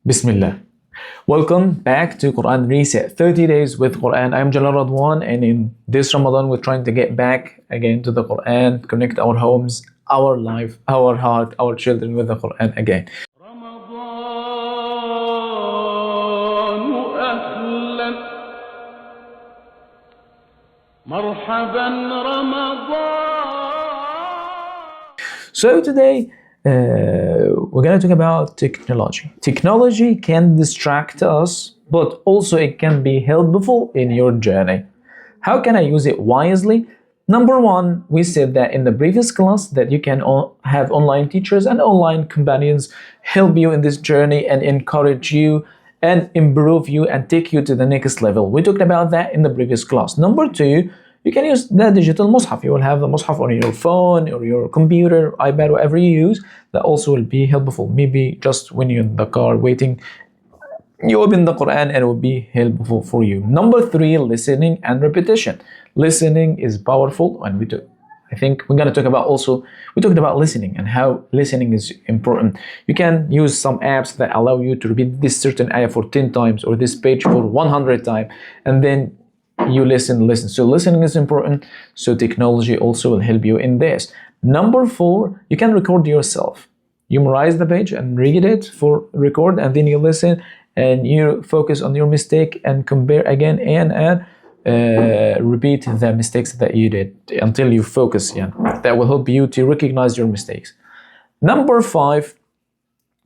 Bismillah. Welcome back to Quran Reset 30 Days with Quran. I'm Jalal Radwan, and in this Ramadan, we're trying to get back again to the Quran, connect our homes, our life, our heart, our children with the Quran again. So today, we're going to talk about technology. Technology can distract us, but also it can be helpful in your journey. How can I use it wisely? Number one, we said that in the previous class that you can have online teachers and online companions help you in this journey and encourage you and improve you and take you to the next level. We talked about that in the previous class. Number two, you can use the digital mushaf. You will have the mushaf on your phone or your computer, iPad, whatever you use. That also will be helpful. Maybe just when you're in the car waiting, you open the Quran and it will be helpful for you. Number three, listening and repetition. Listening is powerful, and we talked about listening and how listening is important. You can use some apps that allow you to repeat this certain ayah for 10 times or this page for 100 times, and then you listen. So listening is important. So technology also will help you in this. Number four, you can record yourself. You memorize the page and read it for record, and then you listen and you focus on your mistake and compare again and repeat the mistakes that you did until you focus. That will help you to recognize your mistakes. Number five,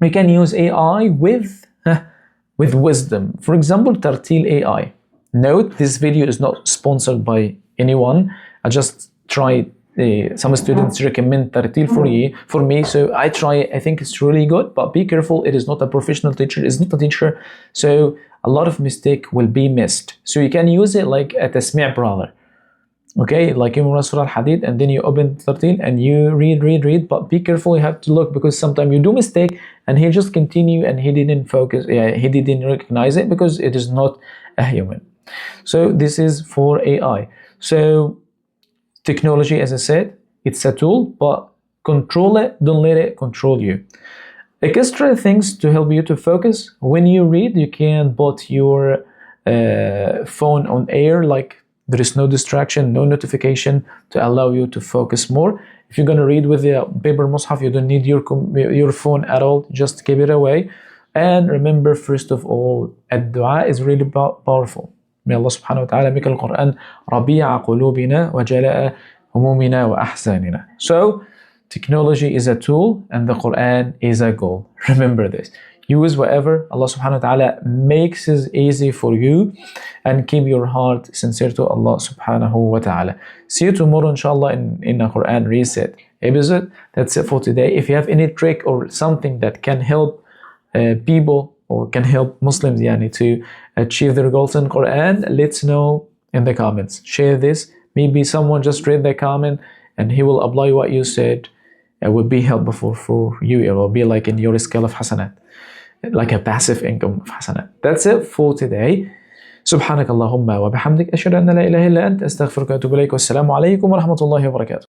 we can use AI with wisdom. For example, Tartil AI. Note, this video is not sponsored by anyone. I just tried. Some students recommend Tartil for me, so I try it. I think it's really good, but be careful. It is not a professional teacher. It's not a teacher, so a lot of mistake will be missed. So you can use it like a tasmi' brother. Okay, like you memorize Surah Al-Hadid and then you open Tartil and you read, but be careful. You have to look, because sometimes you do mistake and he just continue and he didn't focus. He didn't recognize it because it is not a human. So this is for AI. So technology, as I said, it's a tool, but control it, don't let it control you. Extra things to help you to focus. When you read, you can put your phone on air, like there is no distraction, no notification, to allow you to focus more. If you're going to read with the paper mushaf, you don't need your phone at all, just keep it away. And remember, first of all, ad-dua is really powerful. May Allah subhanahu wa ta'ala make al-Quran rabi'a qulubina wa jala'a humumina wa ahsanina. So, technology is a tool and the Quran is a goal. Remember this. Use whatever Allah subhanahu wa ta'ala makes it easy for you, and keep your heart sincere to Allah subhanahu wa ta'ala. See you tomorrow inshallah in a Quran Reset episode. That's it for today. If you have any trick or something that can help people or can help Muslims to achieve their goals in Quran, let's know in the comments. Share this. Maybe someone just read the comment and he will apply what you said. It will be helpful for you. It will be like in your scale of hasanat, like a passive income of hasanat. That's it for today. سبحانك اللهم وبحمدك أشهد أن لا إله إلا أنت أستغفرك وأتوب إليك والسلام عليكم ورحمة الله وبركاته.